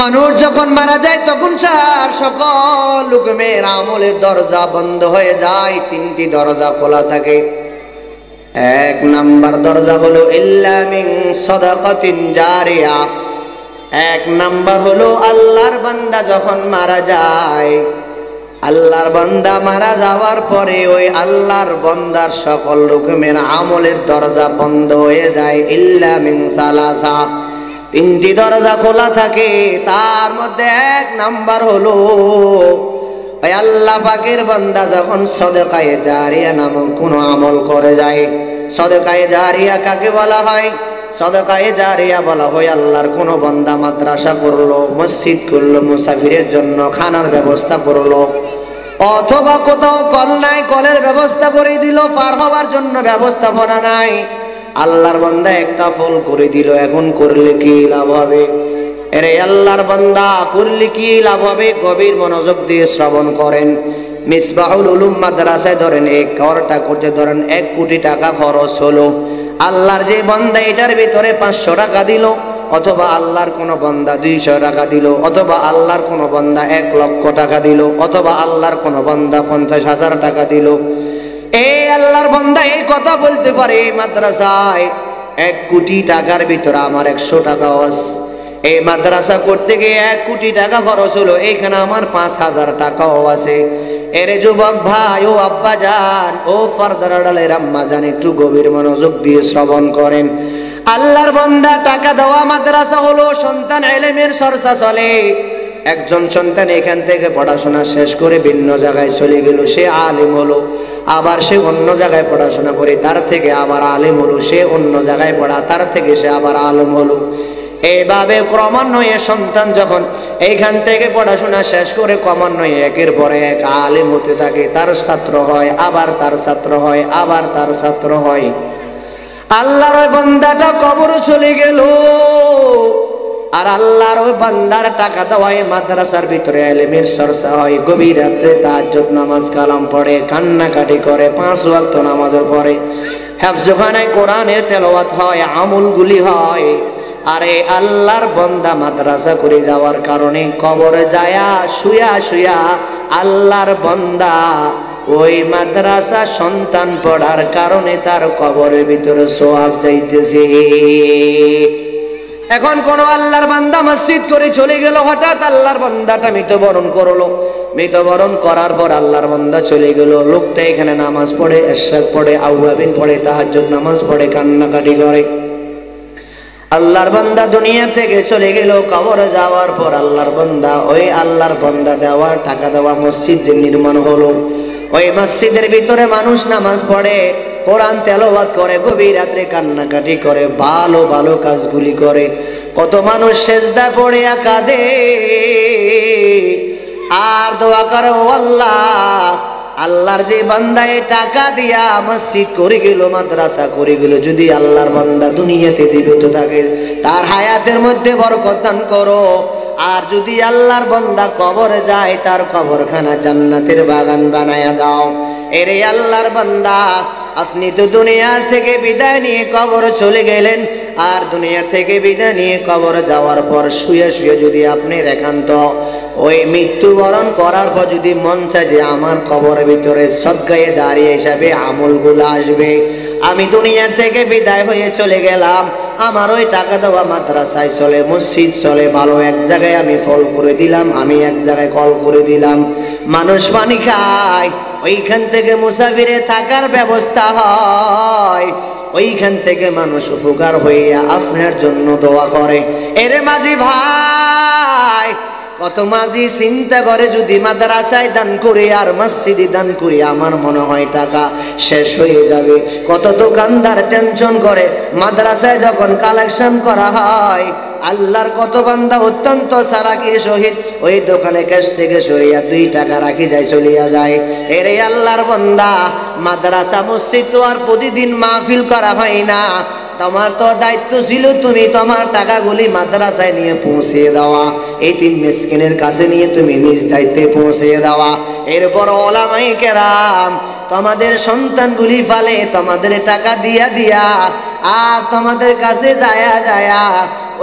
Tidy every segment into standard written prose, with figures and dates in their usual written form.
মানুষ যখন মারা যায় তখন তার সকল হুকুমের আমলের দরজা বন্ধ হয়ে যায়, তিনটি দরজা খোলা থাকে। এক নাম্বার দরজা হলো ইল্লা মিন সাদাকাতিন জারিয়া। এক নাম্বার হলো আল্লাহর বান্দা যখন মারা যায়, আল্লাহর বান্দা মারা যাওয়ার পরে ওই আল্লাহর বান্দার সকল রকমের আমলের দরজা বন্ধ হয়ে যায়। ইল্লা মিন সালাসা, তিনটি দরজা খোলা থাকে। তার মধ্যে এক নাম্বার হলো ওই আল্লাহ পাকের বান্দা যখন সদকায়ে জারিয়া নামক কোনো আমল করে যায়। সদকায়ে জারিয়া কাকে বলা হয়? সদকায়ে জারিয়া বলা হয় আল্লাহর কোনো বান্দা মাদ্রাসা করলো, মসজিদ করলো, মুসাফিরের জন্য খানার ব্যবস্থা করলো, অথবা কোথাও কল নাই, কলের ব্যবস্থা করে দিল, পার হওয়ার জন্য ব্যবস্থাপনা নাই, আল্লাহর বান্দা একটা ফল করে দিল। এখন করলে কি লাভ হবে? এরে আল্লাহর বান্দা করলে কি লাভ হবে? গভীর মনোযোগ দিয়ে শ্রবণ করেন। মিসবাহুল উলুম মাদ্রাসায় ধরেন এক ঘরটা করতে ধরেন 1 কোটি টাকা খরচ হলো। আল্লাহর যে বান্দা এটার ভিতরে 500 টাকা দিল, অথবা আল্লাহর কোন বান্দা 200 টাকা দিল, অথবা আল্লাহর কোন বান্দা 1 লক্ষ টাকা দিল, অথবা আল্লাহর কোন বান্দা 50,000 টাকা দিল। এই আল্লাহর বান্দা এই কথা বলতে পারে, মাদ্রাসায় 1 কোটি টাকার ভিতরে আমার 100 টাকা আছে। এই মাদ্রাসা করতে গিয়ে 1 কোটি টাকা খরচ হলো, এইখানে আমার 5,000 টাকাও আছে। এরে যুবক ভাই ও আব্বা জান, ও ফারদার আড়ালের আম্মা জান, একটু গভীর মনোযোগ দিয়ে শ্রবণ করেন। আল্লাহর বান্দা টাকা দেওয়া মাদ্রাসা হলো সন্তান ইলমের চর্চা চলে। একজন সন্তান এখান থেকে পড়াশোনা শেষ করে ভিন্ন জায়গায় চলে গেল, সে আলেম হলো। আবার সে অন্য জায়গায় পড়াশোনা করে, তার থেকে আবার আলেম হলো। সে অন্য জায়গায় পড়া, তার থেকে সে আবার আলেম হলো। এইভাবে ক্রমান্বয়ে সন্তান যখন এইখান থেকে পড়াশোনা শেষ করে ক্রমান্বয়ে একের পরে এক আলেম হতে থাকে, তার ছাত্র হয়, আবার তার ছাত্র হয়, আবার তার ছাত্র হয়। আল্লাহর ওই বান্দাটা কবরে চলে গেল, আর আল্লাহর ওই বান্দার টাকা দেওয়ায় মাদ্রাসার ভিতরে ইলমের চর্চা হয়। গভীর রাত্রে তাহাজ্জুদ নামাজ কালাম পড়ে, কান্নাকাটি করে, 5 ওয়াক্ত নামাজও পড়ে, হেফজখানায় কোরআনের তেলাওয়াত হয়, আমলগুলি হয়। আরে আল্লাহর বান্দা মাদ্রাসা করে যাওয়ার কারণে কবরে যায়া শুয়া শুয়া আল্লাহর বান্দা ওই মাদ্রাসা সন্তান পড়ার কারণে তার কবরের ভিতরে সওয়াব চাইতেছে। এখন কোন আল্লাহর বান্দা মসজিদ করে চলে গেল, হঠাৎ আল্লাহর বান্দাটা মৃত্যুবরণ করলো। মৃত্যুবরণ করার পর আল্লাহর বান্দা চলে গেল, লোকটা এখানে নামাজ পড়ে, ইশরাক পড়ে, আওয়াবিন পড়ে, তাহাজ্জুদ নামাজ পড়ে, কান্নাকাটি করে। আল্লাহর বান্দা দুনিয়া থেকে চলে গেল। কবরে যাওয়ার পর আল্লাহর বান্দা ওই আল্লাহর বান্দা দেওয়ার টাকা দেওয়া মসজিদ যে নির্মাণ হলো, ওই মসজিদের ভিতরে মানুষ নামাজ পড়ে, কোরআন তেলাওয়াত করে, গভীর রাত্রে কান্নাকাটি করে, ভালো ভালো কাজগুলি করে। কত মানুষ সেজদা পড়ে কাঁদে আর দোয়া করে, ও আল্লাহ, আল্লাহর যে বান্দা এই টাকা দিয়া মসজিদ করে গেল, মাদ্রাসা করে গেল, যদি আল্লাহর বান্দা দুনিয়াতে জীবিত থাকে তার হায়াতের মধ্যে বরকত দান করো। আর যদি আল্লাহর বান্দা কবরে যায়, তার কবরখানা জান্নাতের বাগান বানায়া দাও। এরে আল্লাহর বান্দা, আপনি তো দুনিয়ার থেকে বিদায় নিয়ে কবর চলে গেলেন, আর দুনিয়ার থেকে বিদায় নিয়ে কবর যাওয়ার পর শুয়ে শুয়ে যদি আপনি একান্ত ওই মৃত্যুবরণ করার পর যদি মন চায় যে আমার কবরের ভিতরে সদকায়ে জারিয়া হিসাবে আমলগুলো আসবে, আমি দুনিয়ার থেকে বিদায় হয়ে চলে গেলাম, আমার ওই টাকা দেওয়া মাদ্রাসায় চলে, মসজিদ চলে, ভালো এক জায়গায় আমি ফল করে দিলাম, আমি এক জায়গায় কল করে দিলাম, মানুষ পানি খায়, ওইখান থেকে মুসাফিরে থাকার ব্যবস্থা হয়, ওইখান থেকে মানুষ উপকার হইয়া আপনার জন্য দোয়া করে। এরে মাঝি ভাই, কত মাঝি চিন্তা করে যদি মাদ্রাসায় দান করি আর মসজিদে দান করি আমার মনে হয় টাকা শেষ হয়ে যাবে। কত দোকানদার টেনশন করে মাদ্রাসায় যখন কালেকশন করা হয়, আল্লাহর কত বান্দা অত্যন্ত চালাকির সহিত ওই দোকানে ক্যাশ থেকে সরিয়া 2 টাকা রাখি যায়, চলিয়া যায়। এরে আল্লাহর বান্দা, মাদ্রাসা মসজিদ তো আর প্রতিদিন মাহফিল করা হয় না, তোমার তো দায়িত্ব ছিল তুমি তোমার টাকাগুলি মাদ্রাসায় নিয়ে পৌঁছে দেওয়া, এতিম মিসকিনের কাছে নিয়ে তুমি নিজ দায়িত্বে পৌঁছে দেওয়া। এরপর ওলামায়ে কেরাম তোমাদের সন্তানগুলি ফালে তোমাদের টাকা দিয়া দিয়া আর তোমাদের কাছে যায়া যায়া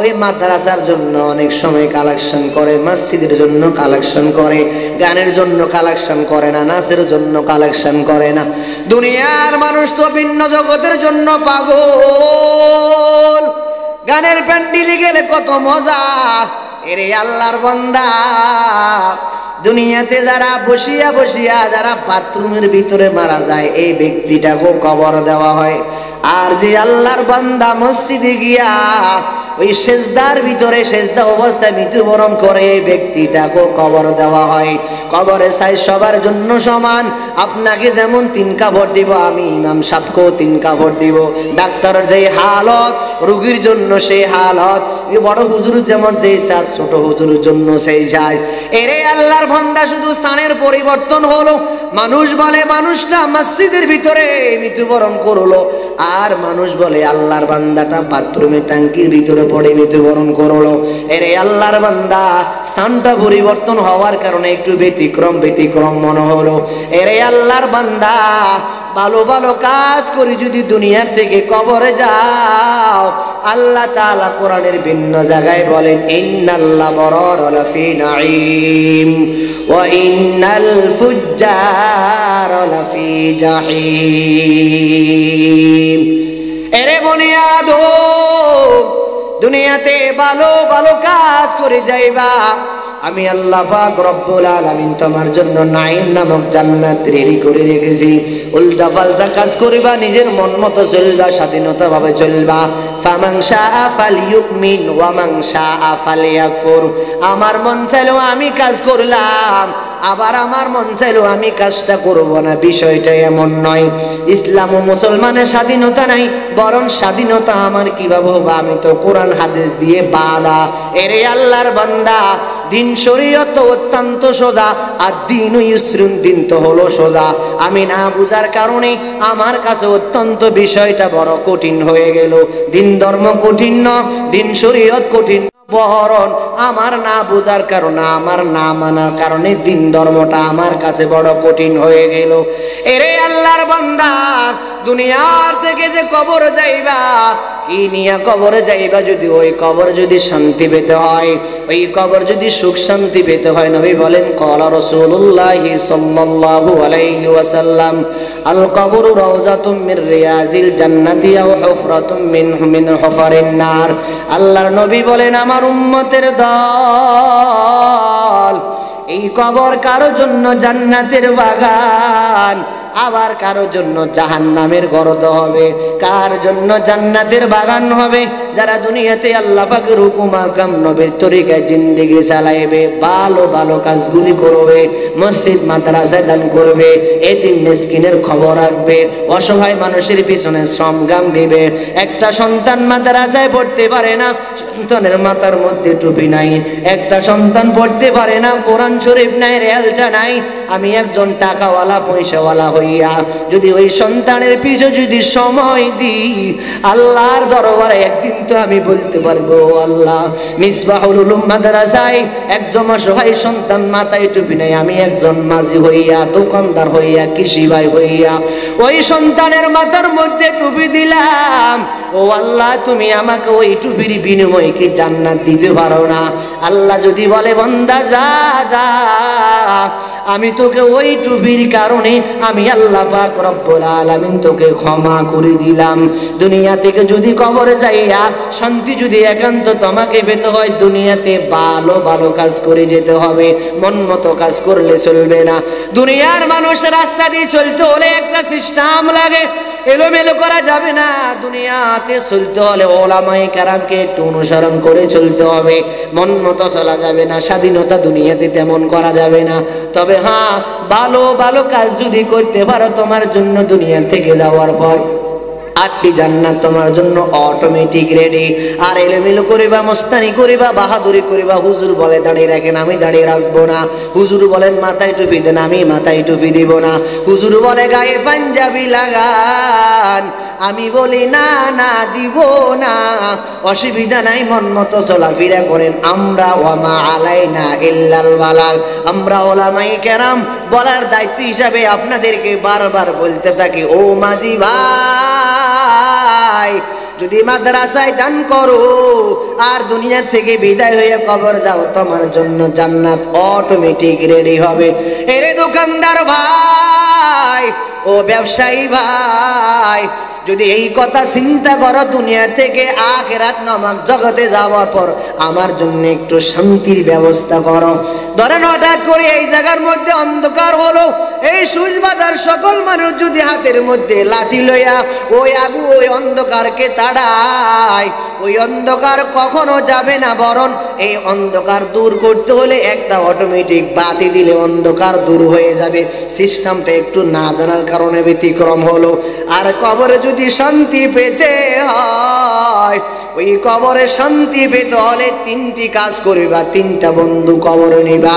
ওই মাদ্রাসার জন্য অনেক সময় কালেকশন করে, মসজিদের জন্য কালেকশন করে, গানের জন্য কালেকশন করে না, নাচের জন্য কালেকশন করে না। দুনিয়ার মানুষ তো ভিন্ন জগতের জন্য পাগল। গানের প্যান্ডেলে গেলে কত মজা। এরে আল্লাহর বান্দা, দুনিয়াতে যারা বসিয়া বসিয়া যারা বাথরুমের ভিতরে মারা যায়, এই ব্যক্তিটাকে কবর দেওয়া হয়। আর যে আল্লাহর বান্দা মসজিদে গিয়া ওই সেজদার ভিতরে সেজদা অবস্থায় মৃত্যুবরণ করে, এই ব্যক্তিটাকে কবর দেওয়া হয়। কবরে সাইজ সবার জন্য সমান। আপনাকে যেমন 3 কাপড় দিব, আমি ইমাম সাহেবকেও 3 কাপড় দিব। ডাক্তারের যে হালত, রোগীর জন্য সেই হালত। এই বড় হুজুর যেমন যেই সাজ, ছোট হুজুরের জন্য সেই সাজ। এরে আল্লাহর বান্দা, শুধু স্থানের পরিবর্তন হলো। মানুষ বলে মানুষটা মসজিদের ভিতরে মৃত্যুবরণ করলো, আর মানুষ বলে আল্লাহর বান্দাটা বাথরুমের ট্যাঙ্কির ভিতরে পড়ে মৃত্যুবরণ করলো। এরে আল্লাহর বান্দা, স্থানটা পরিবর্তন হওয়ার কারণে একটু ব্যতিক্রম মনে হলো। এরে আল্লাহর বান্দা, ভালো ভালো কাজ করি যদি দুনিয়ার থেকে কবরে যাও, আল্লাহ তাআলা কোরআনের ভিন্ন জায়গায় বলেন, ইন্নাল্লাহ বরারা লাফি নাঈম ওয়া ইন্নাল ফুজ্জারা লাফি জাহিম। এরে বুনিয়াদম, দুনিয়াতে ভালো ভালো কাজ করে যাইবা, আমি আল্লাহ পাক রব্বুল আলামিন তোমার জন্য নাঈম নামক জান্নাত রেডি করে রেখেছি। উল্টা পাল্টা কাজ করিবা, নিজের মন মতো চলবা, স্বাধীনতা ভাবে চলবা। ফামান শাআ ফালইউমিন ওয়া মান শাআ ফালইয়াকফুর। আমার মন চাইলো আমি কাজ করলাম, আবার আমার মন চাইলো আমি কাজটা করব না। বিষয়টা এমন নয়। ইসলাম ও মুসলমানের স্বাধীনতা নাই, বরং স্বাধীনতা আমার কিভাবে হবে? আমি তো কোরআন হাদিস দিয়ে বাঁধা। এরে আল্লাহর বান্দা, দিন শরীয়ত অত্যন্ত সোজা, আর দিন ইউসরুন, দিন তো হলো সোজা। আমি না বুঝার কারণে আমার কাছে অত্যন্ত বিষয়টা বড় কঠিন হয়ে গেল। দিন ধর্ম কঠিন না, দিন শরীয়ত কঠিন, বরং আমার না বুঝার কারণে, আমার না মানার কারণে দিন ধর্মটা আমার কাছে বড় কঠিন হয়ে গেল। এরে আল্লাহর বান্দা, দুনিয়ার থেকে যে কবর যাইবা, কি নিয়া কবরে যাইবা? যদি ওই কবর যদি শান্তি পেতে হয়, ওই কবর যদি সুখ শান্তি পেতে হয়, নবী বলেন, ক্বালা রাসূলুল্লাহি সাল্লাল্লাহু আলাইহি ওয়াসাল্লাম, আল কবরু রাউযাতুম মির রিয়াজিল জান্নাতি আও হুফরাতুম মিন হুফারিন নার। আল্লাহর নবী বলেন, আমার উম্মতের দল, এই কবর কারো জন্য জান্নাতের বাগান, আবার কারো জন্য জাহান্নামের গর্ত হবে। কার জন্য জান্নাতের বাগান হবে? যারা দুনিয়াতে আল্লাহ পাকের হুকুম আহকাম নবীর তরিকায় জিন্দেগি চালাইবে, ভালো ভালো কাজগুলি করবে, মসজিদ মাদ্রাসায় দান করবে, এতিম মিসকিনের খবর রাখবে, অসহায় মানুষের পিছনে শ্রমগাম দিবে। একটা সন্তান মাদ্রাসায় পড়তে পারে না, সন্তানের মাথার মধ্যে টুপি নাই। একটা সন্তান পড়তে পারে না, কোরআন শরীফ নাই, রেলটা নাই। আমি একজন টাকাওয়ালা পয়সাওয়ালা হইয়া যদি ওই সন্তানের পিছু যদি সময় দিই, আল্লাহর দরবারে একদিন তো আমি বলতে পারবো, আল্লাহ, মিসবাহুল উলুম মাদ্রাসায় একজন অসহায় সন্তান মাথায় টুপি নাই, আমি একজন মাঝি হইয়া, দোকানদার হইয়া, কৃষি ভাই হইয়া ওই সন্তানের মাথার মধ্যে টুপি দিলাম। ও আল্লাহ, তুমি আমাকে ওই টুপির বিনিময়ে কি জান্নাত দিতে পারো না? আল্লাহ যদি বলে, বান্দা যা যা, আমি তোকে ওই টুপির কারণে আমি আল্লাহ পাক রব্বুল আলামিন তোকে ক্ষমা করে দিলাম। দুনিয়া থেকে যদি কবরে যাইয়া শান্তি যদি একান্ত তোমাকে পেতে হয়, দুনিয়াতে ভালো ভালো কাজ করে যেতে হবে, মন মতো কাজ করলে চলবে না। দুনিয়ার মানুষ রাস্তা দিয়ে চলতে হলে একটা সিস্টেম লাগে, এলোমেলো করা যাবে না। দুনিয়াতে চলতে হলে ওলামায়ে কেরামকে একটু অনুসরণ করে চলতে হবে, মন মতো চলা যাবে না। স্বাধীনতা দুনিয়াতে তেমন করা যাবে না। তবে হ্যাঁ, ভালো ভালো কাজ যদি করতে পারো, তোমার জন্য দুনিয়া থেকে যাওয়ার পর 8টি জান্নাত তোমার জন্য অটোমেটিক রেডি। আর এলোমেলো করিবা, মস্তানি করিবা, বাহাদুরি করিবা, হুজুর বলে দাঁড়িয়ে রাখেন, আমি দাঁড়িয়ে রাখবো না। হুজুর বলেন মাথায় টুপি দেন, আমি মাথায় টুপি দিব না। হুজুর বলে গায়ে পাঞ্জাবি লাগান, আমি বলি না না, দিব না। অসুবিধা নাই, মন মতো চলাফেরা করেন। আমরা ওয়ামা আলাইনা ইল্লাল বালাগ, আমরা ওলামায়ে কেরাম বলার দায়িত্ব হিসাবে আপনাদেরকে বারবার বলতে থাকি, ও মাঝি ভাই, যদি মাদ্রাসায় দান করো আর দুনিয়ার থেকে বিদায় হয়ে কবর যাও, তোমার জন্য জান্নাত অটোমেটিক রেডি হবে। এরে দোকানদার ভাই, ও ব্যবসায়ী ভাই, যদি এই কথা চিন্তা করো, দুনিয়ার থেকে আখিরাত নামক জগতে যাওয়ার পর আমার জন্য একটু শান্তির ব্যবস্থা করো। ধরেন হঠাৎ করে এই জায়গার মধ্যে অন্ধকার হলো, এই সুইচ বাজার সকল মানুষ যদি হাতের মধ্যে লাঠি লইয়া ওই ওই অন্ধকারকে তাড়ায়, ওই অন্ধকার কখনো যাবে না, বরং এই অন্ধকার দূর করতে হলে একটা অটোমেটিক বাতি দিলে অন্ধকার দূর হয়ে যাবে। সিস্টেমটা একটু না জানার কারণে ব্যতিক্রম হলো। আর কবরে যদি শান্তি পেতে হয়, ওই কবরে শান্তি পেতে হলে তিনটি কাজ করিবা, তিনটা বন্ধু কবরে নিবা।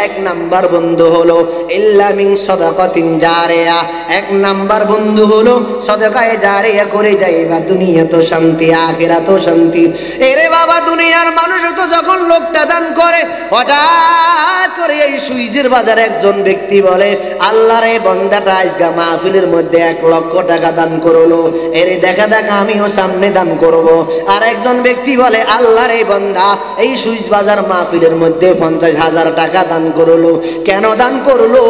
এক নাম্বার বন্ধু হলো ইল্লা মিন সাদাকাতিন জারিয়া, এক নাম্বার বন্ধু হলো সাদাকায়ে জারিয়া করে যাইবা, দুনিয়া তো শান্তি আখিরাত তো শান্তি। এরে বাবা, দুনিয়ার মানুষ তো যখন লোকটা দান করে, হঠাৎ করে এই সুইজের বাজারে একজন ব্যক্তি বলে, আল্লাহর এই বান্দাটা আজকে মাহফিলের মধ্যে 1 লক্ষ টাকা দান করলো, এরে দেখা দেখা আমিও সামনে দান করব। আর একজন ব্যক্তি বলে, আল্লাহর এই বান্দা এই সুইচ বাজার মাহফিলের মধ্যে 50,000 টাকা দান করলো। কেন দান করলো?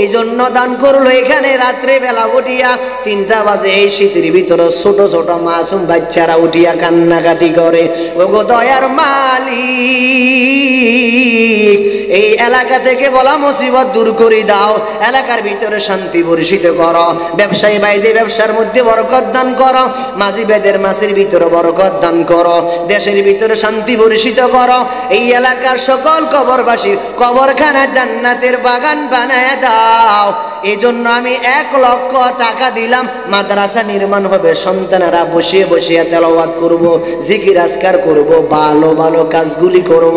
এই জন্য দান করলো, এখানে রাত্রে বেলা উঠিয়া 3টা বাজে এই শীতের ভিতরে ছোট ছোট মাসুম বাচ্চারা উঠিয়া কান্নাকাটি করে, ওগো দয়ার মালিক, এই এলাকা থেকে বলা মুসিবত দূর করে দাও, এলাকার ভিতরে শান্তি বর্ষিত করো, ব্যবসায়ী ভাইদের ব্যবসার মধ্যে বরকত দান করো, মাঝি বেদের মাছের ভিতরে বরকত দান করো, দেশের ভিতরে শান্তি বর্ষিত করো, এই এলাকার সকল কবরবাসীর কবরখানা জান্নাতের বাগান বানায় দাও। এই জন্য আমি 1 লক্ষ টাকা দিলাম, মাদ্রাসা নির্মাণ হবে, সন্তানেরা বসিয়ে বসিয়ে তেলাওয়াত করব, জিকির আজকার করব, ভালো ভালো কাজগুলি করব।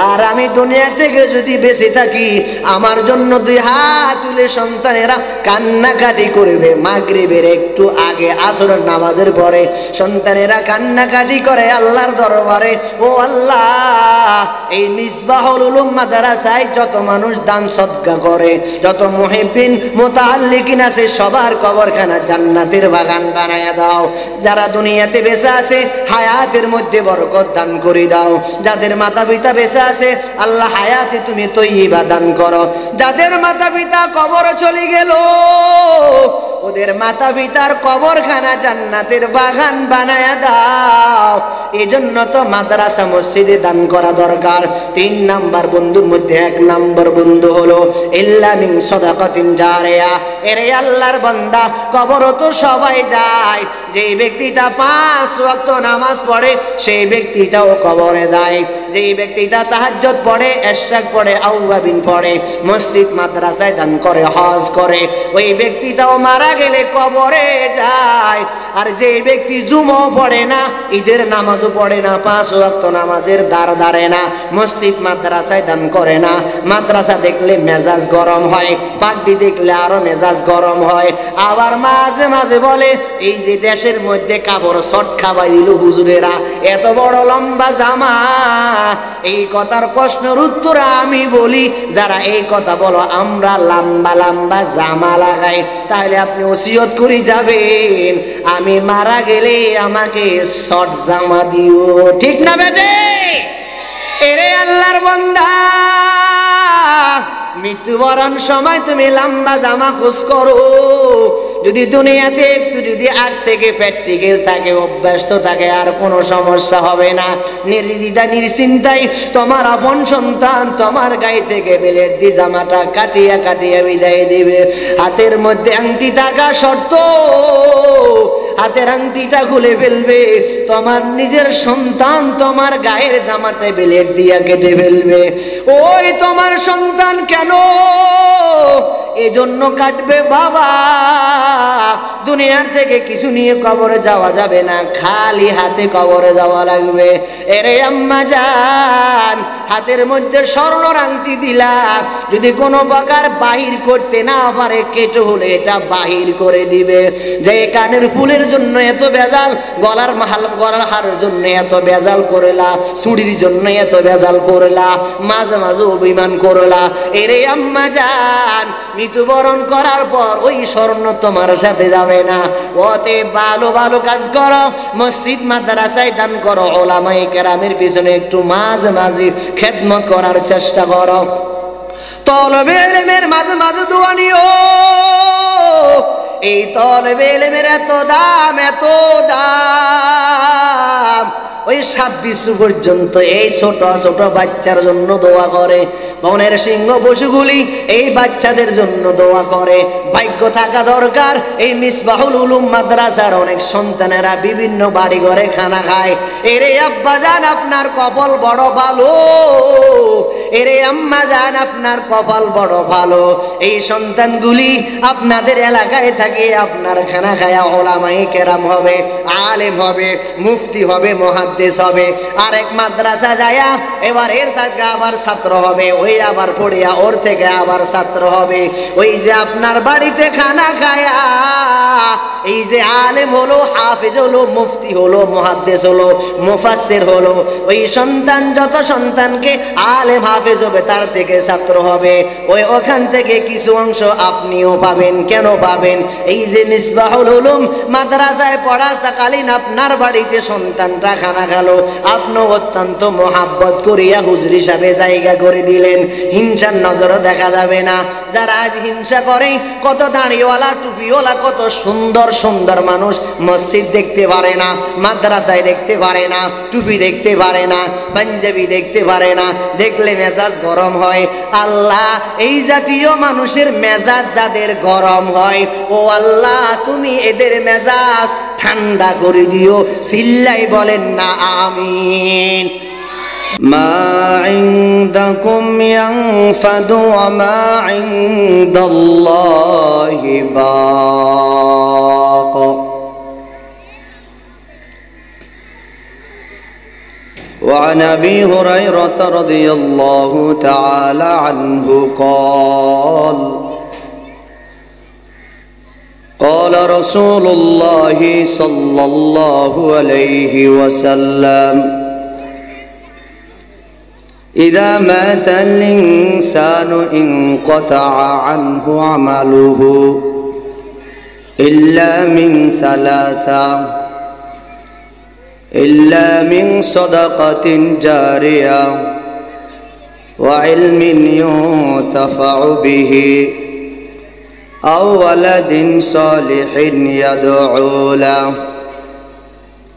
আর আমি দুনিয়ার থেকে যদি বেঁচে থাকি, আমার জন্য 2 হাত তুলে সন্তানেরা কান্নাকাটি করবে। মাগরিবের একটু আগে, আসরের নামাজের পরে সন্তানেরা কান্নাকাটি করে আল্লাহর দরবারে, ও আল্লাহ, এই মিসবাহুল উলুম মাদ্রাসায় যত মানুষ দান সদকা করে, যত মুহিব্বিন মুতাআল্লিকিন আছে, সবার কবরখানা জান্নাতের বাগান বানায়া দাও। যারা দুনিয়াতে বেঁচে আছে, হায়াতের মধ্যে বরকত দান করে দাও। যাদের মাতা পিতা বেঁচে আছে, আল্লাহ হায়াতে তুমি তৈয়বা দান করো। যাদের মাতা পিতা কবর চলে গেল, ওদের মাতা পিতার কবরখানা জান্নাতের বাগান বানায়া দাও। এজন্য তো মাদ্রাসা মসজিদে দান করা দরকার। 3 নাম্বার বন্ধুর মধ্যে 1 নাম্বার বন্ধু হলো ইল্লা মিন সাদাকাতিন জারিয়া। এরে আল্লাহর বান্দা, কবর তো সবাই যায়, যেই ব্যক্তিটা 5 ওয়াক্ত নামাজ পড়ে সেই ব্যক্তিটাও কবরে যায়, যেই ব্যক্তিটা তাহাজ্জুদ পড়ে, ইশরাক পড়ে, আওয়াবিন পড়ে, মসজিদ মাদ্রাসায় দান করে, হজ করে, ওই ব্যক্তিটাও মারা গেলে কবরে যায়। আর যে ব্যক্তি জুমা পড়ে না, ঈদের নামাজও পড়ে না, 5 ওয়াক্ত নামাজের দ্বার ধারে না, মসজিদ মাদ্রাসায় দান করে না, মাদ্রাসা দেখলে মেজাজ গরম হয়, পাগড়ি দেখলে আরো মেজাজ গরম হয়, আবার মাঝে মাঝে বলে, এই যে দেশের মধ্যে কাপড় শর্ট খাবাই দিল হুজুরেরা, এত বড় লম্বা জামা। এই কথার প্রশ্নের উত্তর আমি বলি, যারা এই কথা বলো আমরা লম্বা লম্বা জামা লাগাই, তাহলে আপনি ওসিয়ত করে যাবেন, আমি মারা গেলে আমাকে শর্ট জামা দিও, ঠিক না বেটে? এরে আল্লাহর বান্দা, মৃত্যুবরণ সময় তুমি লম্বা জামা খোঁজ করো। যদি দুনিয়াতে একটু যদি আগ থেকে প্র্যাকটিক্যাল থাকে, অভ্যস্ত থাকে, আর কোনো সমস্যা হবে না। নির্দ্বিধা নিশ্চিন্তায় তোমার আপন সন্তান তোমার গায়ে থেকে বেলের দি জামাটা কাটিয়া কাটিয়া বিদায় দিবে। হাতের মধ্যে আংটি থাকা শর্ত, হাতের আংটিটা খুলে ফেলবে, তোমার নিজের সন্তান তোমার গায়ের জামাটা বেলেট দিয়া কেটে ফেলবে। ওই তোমার সন্তান কেন এজন্য কাটবে? বাবা, দুনিয়ার থেকে কিছু নিয়ে কবরে যাওয়া যাবে না, খালি হাতে কবরে যাওয়া লাগবে। এরে আম্মা জান, হাতের মধ্যে স্বর্ণর আংটি দিলা, যদি কোনো প্রকার বাহির করতে না পারে, কেটে হলে এটা বাহির করে দিবে। যে কানের ফুলের জন্য এত বেজাল, গলার হারের জন্য এত বেজাল করলা, চুড়ির জন্য এত বেজাল করলা, মাঝে মাঝে অভিমান করলা। এরে আম্মা জান, মৃত্যুবরণ করার পর ওই স্বর্ণ তোমার সাথে যাবে না। ওতে ভালো ভালো কাজ করো, মসজিদ মাদ্রাসায় দান করো, ওলামায়ে কেরামের পিছনে একটু মাঝে মাঝে খেদমত করার চেষ্টা করো। তলবে ইলমের মাঝে মাঝে দোয়া নিও। এই তলবে ইলমের এত দাম, এত দাম, ওই 26 পর্যন্ত এই ছোট ছোট বাচ্চার জন্য দোয়া করে। বনের সিংহ পশুগুলি এই বাচ্চাদের জন্য দোয়া করে। ভাগ্য থাকা দরকার। এই মিসবাহুল উলুম মাদ্রাসার অনেক সন্তানেরা বিভিন্ন বাড়ি ঘরে খানা খায়। এরে আব্বা জান আপনার কপাল বড় ভালো, এরে আম্মা জান আপনার কপাল বড় ভালো। এই সন্তানগুলি আপনাদের এলাকায় থাকে, আপনার খানা খায়া ওলামায়ে কেরাম হবে, আলেম হবে, মুফতি হবে, মুহাদ্দিস হবে। আরেক মাদ্রাসা যায়া এবার এর থেকে আবার ছাত্র হবে, ওই আবার পড়িয়া ওর থেকে আবার ছাত্র হবে। ওই যে আপনার বাড়িতে খানা খায়া এই যে আলেম হলো, হাফেজ হলো, মুফতি হলো, মুহাদ্দিস হলো, মুফাসসির হলো, ওই সন্তান যত সন্তানকে আলেম হাফেজ হবে তার থেকে ছাত্র হবে। ওই ওখান থেকে কিছু অংশ আপনিও পাবেন। কেন পাবেন? এই যে মিসবাহুল উলুম মাদ্রাসায় পড়াকালীন আপনার বাড়িতে সন্তানটা খানা খেলো, আপনি অত্যন্ত মোহাব্বত করিয়া হুজুর হিসাবে জায়গা করে দিলেন। হিংসার নজরও দেখা যাবে না। যারা আজ হিংসা করে, কত দাড়িওয়ালা টুপিওয়ালা কত সুন্দর সুন্দর মানুষ মসজিদ দেখতে পারে না, মাদ্রাসায় দেখতে পারে না, টুপি দেখতে পারে না, পাঞ্জাবি দেখতে পারে না, দেখলে মেজাজ গরম হয়। আল্লাহ, এই জাতীয় মানুষের মেজাজ যাদের গরম হয়, ও আল্লাহ তুমি এদের মেজাজ ঠান্ডা করে দিও। চিল্লাই বলেন না আমিন। মা ইনদাকুম ইয়ানফাদু ওয়া মা ইনদাল্লাহি বাক। وعن أبي هريرة رضي الله تعالى عنه قال قال رسول الله صلى الله عليه وسلم إذا مات الإنسان انقطع عنه عمله إلا من ثلاثة إلا من صدقة جارية وعلم ينتفع به أو ولد صالح يدعو له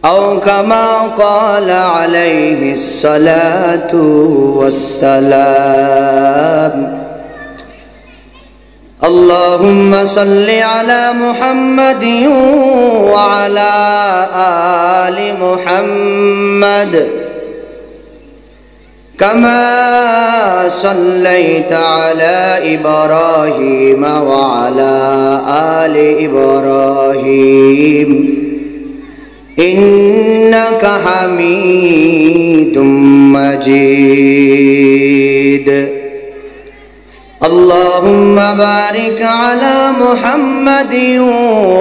أو كما قال عليه الصلاة والسلام اللهم صل على محمد وعلى آل محمد كما صليت على إبراهيم وعلى آل إبراهيم إنك حميد مجيد اللهم بارك على محمد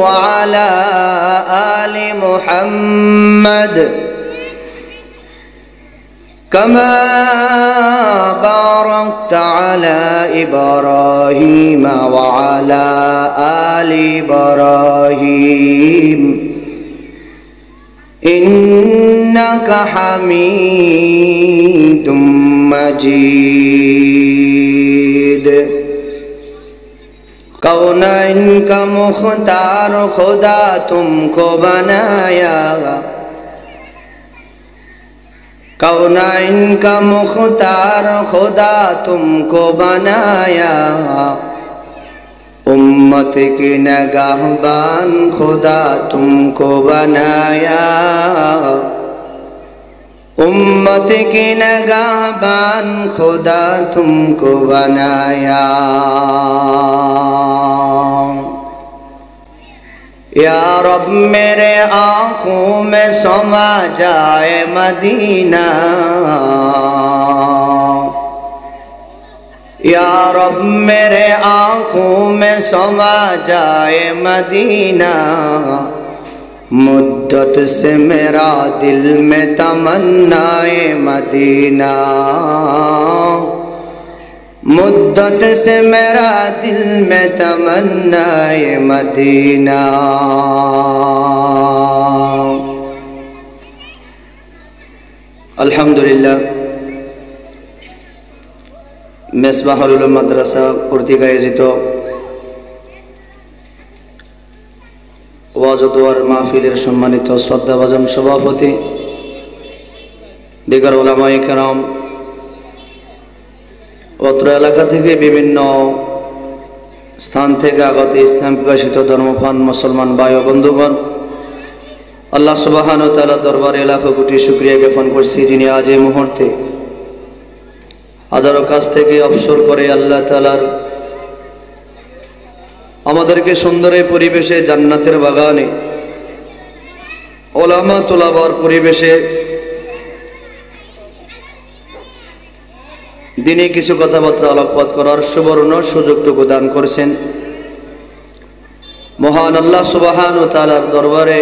وعلى آل محمد كما باركت على إبراهيم وعلى آل إبراهيم إنك حميد مجيد कौनैन का मुख्तार खुदा तुमको बनाया कौनैन का मुख्तार खुदा तुमको बनाया उम्मत की नगाहबान खुदा तुमको बनाया उम्मत की नगाहबान खुदा तुमको बनाया या रब मेरे आँखों में समा जाए मदीना या रब मेरे आँखों में समा जाए मदीना मुद्दत से मेरा दिल में तमन्नाए मदीना मुद्दत से मेरा दिल में तमन्नाए मदीना। अल्हम्दुलिल्लाह मेसबाहुल उलूम মাদ্রাসা কর্তৃক আয়োজিত ওয়াজ ও দোয়ার মাহফিলের সম্মানিত শ্রদ্ধাভাজন সভাপতি, দিগার উলামায়ে কেরাম, অত্র এলাকা থেকে বিভিন্ন স্থান থেকে আগত ইসলাম বিভাষিত ধর্মপ্রাণ মুসলমান ভাই ও বন্ধুগণ, আল্লাহ সুবহানাহু ওয়া তাআলা দরবারে লাখো কোটি শুকরিয়া জ্ঞাপন করছি, যিনি আজ এই মুহূর্তে হাজারো কাছ থেকে অবসর করে আল্লাহ তাআলার আমাদেরকে সুন্দর এই পরিবেশে, জান্নাতের বাগানে, ওলামা তোলাবার পরিবেশে দিনে কিছু কথাবার্তা আলোকপাত করার সুবর্ণ সুযোগটুকু দান করেছেন। মহান আল্লাহ সুবহানাহু ওয়া তাআলার দরবারে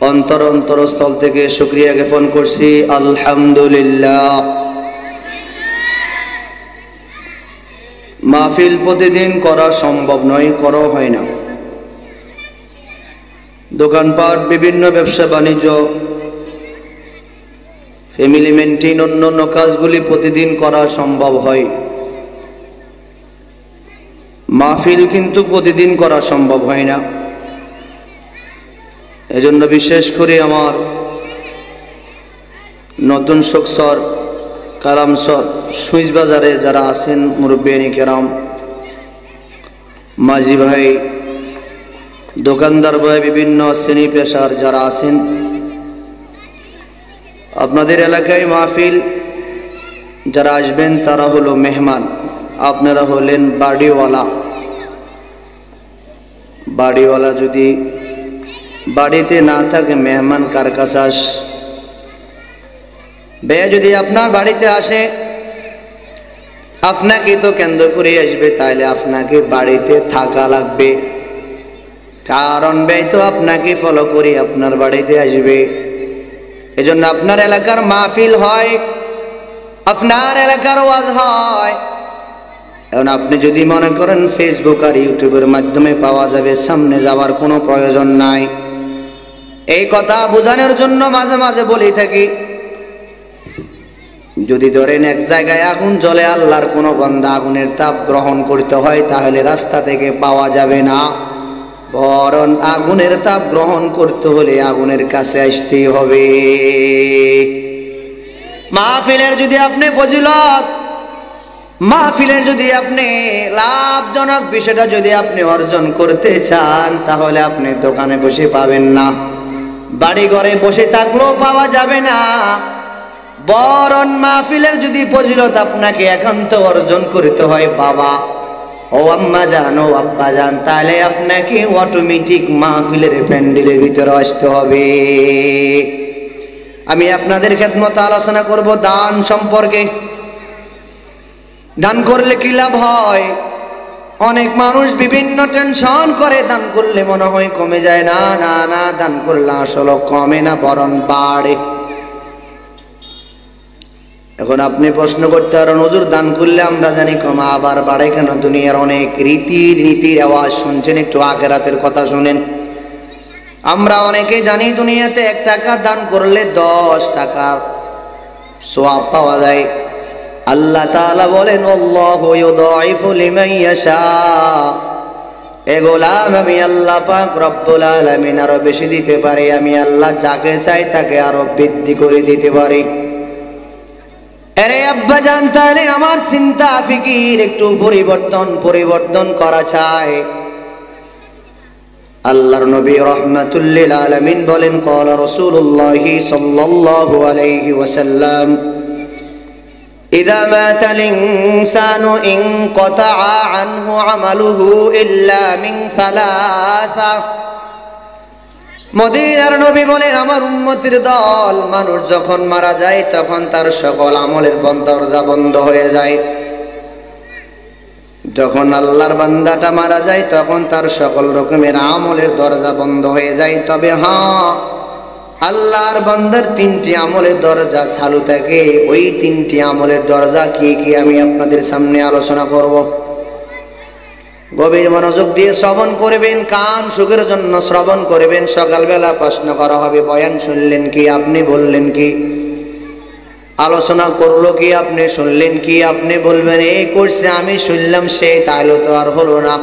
অন্তরস্থল থেকে শুকরিয়া জ্ঞাপন করছি, আলহামদুলিল্লাহ। মাহফিল প্রতিদিন করা সম্ভব নয়, করা হয় না। দোকানপাট, বিভিন্ন ব্যবসা বাণিজ্য, ফ্যামিলি মেনটেন, অন্যান্য কাজগুলি প্রতিদিন করা সম্ভব হয়। মাহফিল কিন্তু প্রতিদিন করা সম্ভব হয় না। এজন্য বিশেষ করে আমার নতুন শোকসর, কালামসর, সুইচ বাজারে যারা আছেন মুরব্বিয়ানি কেরাম, মাঝি ভাই, দোকানদার ভাই, বিভিন্ন শ্রেণী পেশার যারা আছেন, আপনাদের এলাকায় মাহফিল যারা আসবেন তারা হলো মেহমান, আপনারা হলেন বাড়িওয়ালা। বাড়িওয়ালা যদি বাড়িতে না থাকে, মেহমান কার কাছে আস? ভাইয়া যদি আপনার বাড়িতে আসে, আপনাকে তো কেন্দ্র করে আসবে, তাইলে আপনাকে বাড়িতে থাকা লাগবে, কারণ ব্যয় তো আপনাকে ফলো করে আপনার বাড়িতে আসবে। এজন্য আপনার এলাকার মাহফিল হয়, আপনার এলাকার ওয়াজ হয়। এখন আপনি যদি মনে করেন ফেসবুক আর ইউটিউবের মাধ্যমে পাওয়া যাবে, সামনে যাওয়ার কোনো প্রয়োজন নাই। এই কথা বোঝানোর জন্য মাঝে মাঝে বলি থাকি, যদি ধরেন এক জায়গায় আগুন জ্বলে, আল্লাহর কোনো বান্দা আগুনের তাপ গ্রহণ করতে হয়, তাহলে রাস্তা থেকে পাওয়া যাবে না, বরং আগুনের তাপ গ্রহণ করতে হলে আগুনের কাছে আসতেই হবে। মাহফিলের যদি আপনি ফজিলত, মাহফিলের যদি আপনি লাভজনক বিষয়টা যদি আপনি অর্জন করতে চান, তাহলে আপনি দোকানে বসে পাবেন না, বাড়ি ঘরে বসে থাকলেও পাওয়া যাবে না। বরং মাহফিলের যদি ফজিলত আপনাকে একান্ত অর্জন করতে হয়, বাবা ও আম্মা জান ও আব্বা জান, তাহলে আপনাকে অটোমেটিক মাহফিলের প্যান্ডেলের ভিতরে আসতে হবে। আমি আপনাদের খেদমতে আলোচনা করব দান সম্পর্কে। দান করলে কি লাভ হয়? অনেক মানুষ বিভিন্ন টেনশন করে, দান করলে মনে হয় কমে যায়। না না না, দান করলে আসলে কমে না, বরং বাড়ে। এখন আপনি প্রশ্ন করতে পারেন, হুজুর দান করলে আমরা জানি কমা, আবার বাড়ে কেন? দুনিয়ার অনেক নীতির আওয়াজ শুনছেন, একটু আখিরাতের কথা শুনেন। আমরা অনেকে জানি দুনিয়াতে 1 টাকা দান করলে 10 টাকার সওয়াব পাওয়া যায়। আল্লাহ তাআলা বলেন, আল্লাহু ইউদাইফু লিমান ইয়াশা। এ গোলাম, আমি আল্লাহ পাক রব্বুল আলামিন আরো বেশি দিতে পারি। আমি আল্লাহ যাকে চাই তাকে আরো বৃদ্ধি করে দিতে পারি। আরে আব্বা জান, তাহলে আমার চিন্তা ফিকির একটু পরিবর্তন করা চাই। আল্লাহর নবী রাহমাতুল লিল আলামিন বলেন, ক্বালা রাসূলুল্লাহ সাল্লাল্লাহু আলাইহি ওয়াসাল্লাম, ইযা মাতাল ইনসানু ইনকাতাআ আনহু আমালুহু ইল্লা মিন সালাসা। মদিনার নবী বলেন, আমার উম্মতের দল, মানুষ যখন মারা যায় তখন তার সকল আমলের দরজা বন্ধ হয়ে যায়। যখন আল্লাহর বান্দাটা মারা যায় তখন তার সকল রকমের আমলের দরজা বন্ধ হয়ে যায়। তবে হ্যাঁ, আল্লাহর বান্দার তিনটি আমলের দরজা চালু থাকে। ওই তিনটি আমলের দরজা কি কি আমি আপনাদের সামনে আলোচনা করব। গভীর মনোযোগ দিয়ে শ্রবণ করবেন, কান সুখের জন্য শ্রবণ করবেন। সকালবেলা প্রশ্ন করা হবে, বয়ান শুনলেন কি, আপনি বললেন কি? আলোচনা করলো কি, আপনি শুনলেন কি? আপনি বলবেন এই করছে, আমি শুনলাম, সে তাইলে তো আর হলো না।